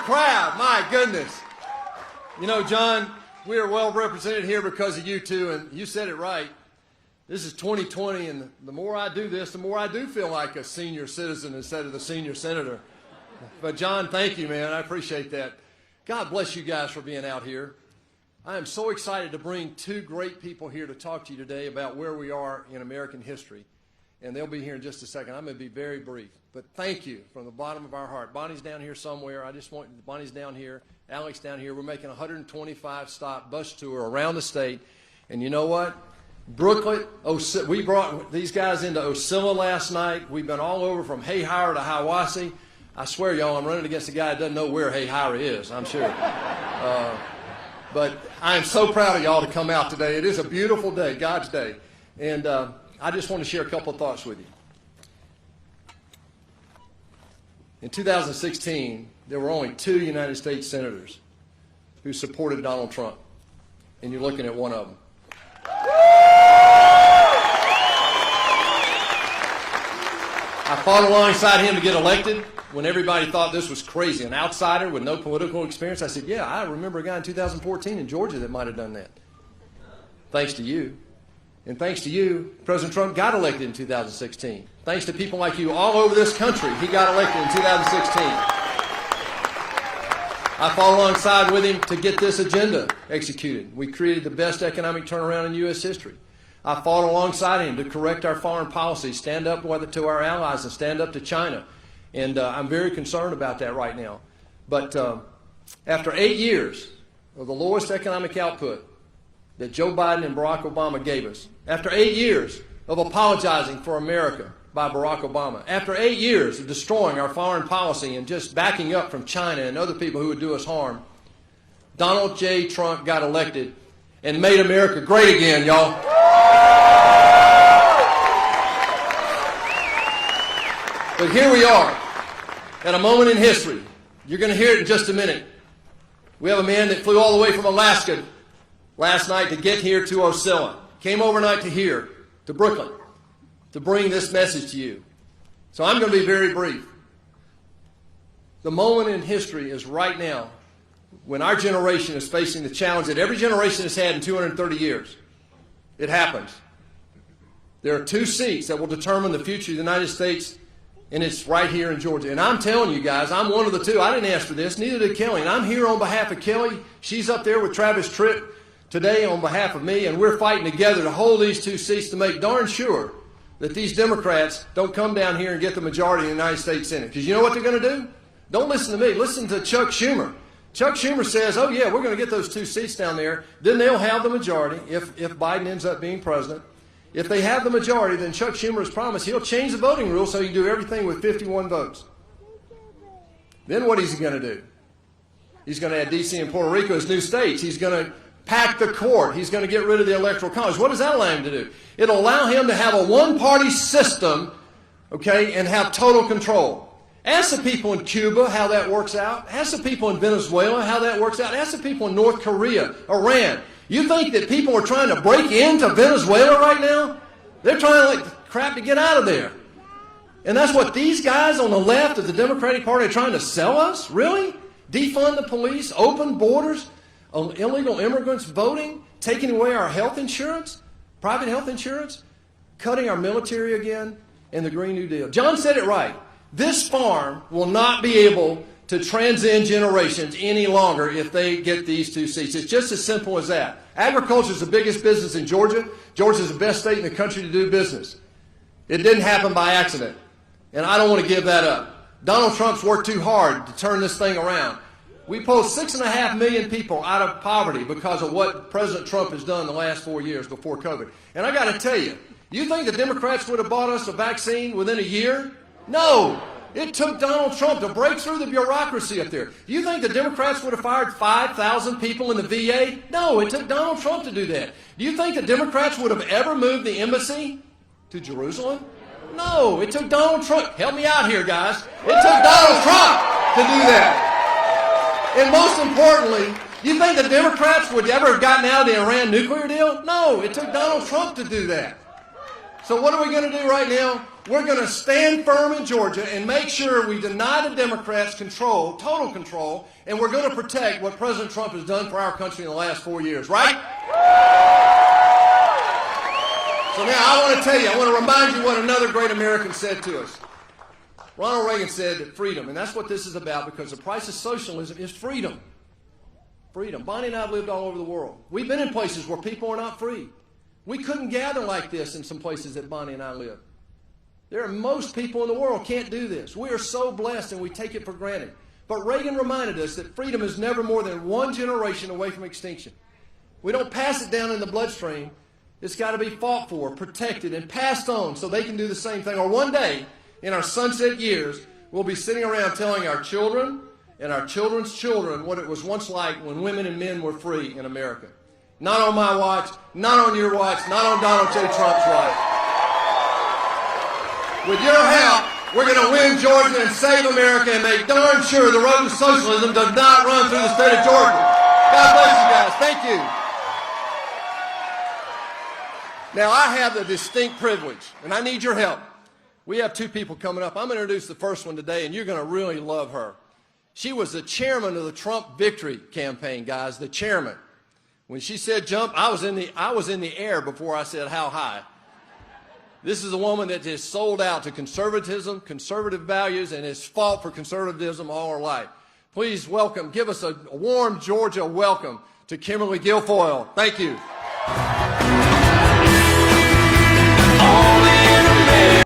crowd. My goodness. You know, John, we are well represented here because of you two, and you said it right. This is 2020, and the more I do this, the more I do feel like a senior citizen instead of the senior senator. But John, thank you, man. I appreciate that. God bless you guys for being out here. I am so excited to bring two great people here to talk to you today about where we are in American history. And they'll be here in just a second. I'm going to be very brief. But thank you from the bottom of our heart. Bonnie's down here somewhere. Bonnie's down here. Alex down here. We're making a 125-stop bus tour around the state. And you know what? Brooklyn, we brought these guys into Ocilla last night. We've been all over from Hayhire to Hiawassee. I swear, y'all, I'm running against a guy that doesn't know where Hayhire is, I'm sure. But I am so proud of y'all to come out today. It is a beautiful day, God's day. And I just want to share a couple of thoughts with you. In 2016, there were only 2 United States senators who supported Donald Trump. And you're looking at one of them. I fought alongside him to get elected when everybody thought this was crazy. An outsider with no political experience. I said, yeah, I remember a guy in 2014 in Georgia that might have done that. Thanks to you. And thanks to you, President Trump got elected in 2016. Thanks to people like you all over this country, he got elected in 2016. I fought alongside with him to get this agenda executed. We created the best economic turnaround in U.S. history. I fought alongside him to correct our foreign policy, stand up to our allies, and stand up to China. And I'm very concerned about that right now. But after 8 years of the lowest economic output that Joe Biden and Barack Obama gave us, after 8 years of apologizing for America by Barack Obama, after 8 years of destroying our foreign policy and just backing up from China and other people who would do us harm, Donald J. Trump got elected and made America great again, y'all. But here we are, at a moment in history. You're going to hear it in just a minute. We have a man that flew all the way from Alaska last night to get here to Ocilla. Came overnight to here, to Brooklyn, to bring this message to you. So I'm going to be very brief. The moment in history is right now, when our generation is facing the challenge that every generation has had in 230 years. It happens. There are 2 seats that will determine the future of the United States, and it's right here in Georgia. And I'm telling you guys, I'm one of the 2. I didn't ask for this, neither did Kelly. And I'm here on behalf of Kelly. She's up there with Travis Tritt today on behalf of me, and we're fighting together to hold these 2 seats to make darn sure that these Democrats don't come down here and get the majority in the United States Senate. Because you know what they're going to do? Don't listen to me. Listen to Chuck Schumer. Chuck Schumer says, oh, yeah, we're going to get those 2 seats down there. Then they'll have the majority if Biden ends up being president. If they have the majority, then Chuck Schumer has promised he'll change the voting rules so he can do everything with 51 votes. Then what is he going to do? He's going to add D.C. and Puerto Rico as new states. He's going to pack the court. He's going to get rid of the Electoral College. What does that allow him to do? It'll allow him to have a one-party system, okay, and have total control. Ask the people in Cuba how that works out. Ask the people in Venezuela how that works out. Ask the people in North Korea, Iran. You think that people are trying to break into Venezuela right now? They're trying like crap to get out of there. And that's what these guys on the left of the Democratic Party are trying to sell us? Really? Defund the police, open borders, illegal immigrants voting, taking away our health insurance, private health insurance, cutting our military again, and the Green New Deal. John said it right. This farm will not be able to transcend generations any longer if they get these 2 seats. It's just as simple as that. Agriculture is the biggest business in Georgia. Georgia is the best state in the country to do business. It didn't happen by accident, and I don't want to give that up. Donald Trump's worked too hard to turn this thing around. We pulled 6.5 million people out of poverty because of what President Trump has done the last 4 years before COVID. And I got to tell you, you think the Democrats would have bought us a vaccine within a year? No. It took Donald Trump to break through the bureaucracy up there. Do you think the Democrats would have fired 5,000 people in the VA? No, it took Donald Trump to do that. Do you think the Democrats would have ever moved the embassy to Jerusalem? No, it took Donald Trump. Help me out here, guys. It took Donald Trump to do that. And most importantly, do you think the Democrats would ever have gotten out of the Iran nuclear deal? No, it took Donald Trump to do that. So what are we going to do right now? We're going to stand firm in Georgia and make sure we deny the Democrats control, total control, and we're going to protect what President Trump has done for our country in the last 4 years, right? So now I want to tell you, I want to remind you what another great American said to us. Ronald Reagan said that freedom, and that's what this is about, because the price of socialism is freedom. Freedom. Bonnie and I have lived all over the world. We've been in places where people are not free. We couldn't gather like this in some places that Bonnie and I live. Most people in the world can't do this. We are so blessed and we take it for granted. But Reagan reminded us that freedom is never more than one generation away from extinction. We don't pass it down in the bloodstream. It's got to be fought for, protected, and passed on so they can do the same thing. Or one day, in our sunset years, we'll be sitting around telling our children and our children's children what it was once like when women and men were free in America. Not on my watch, not on your watch, not on Donald J. Trump's watch. With your help, we're going to win Georgia and save America and make darn sure the road to socialism does not run through the state of Georgia. God bless you guys. Thank you. Now, I have the distinct privilege, and I need your help. We have two people coming up. I'm going to introduce the first one today, and you're going to really love her. She was the chairman of the Trump Victory Campaign, guys, the chairman. When she said jump, I was in the air before I said how high. This is a woman that has sold out to conservatism, conservative values, and has fought for conservatism all her life. Please welcome, give us a warm Georgia welcome to Kimberly Guilfoyle. Thank you.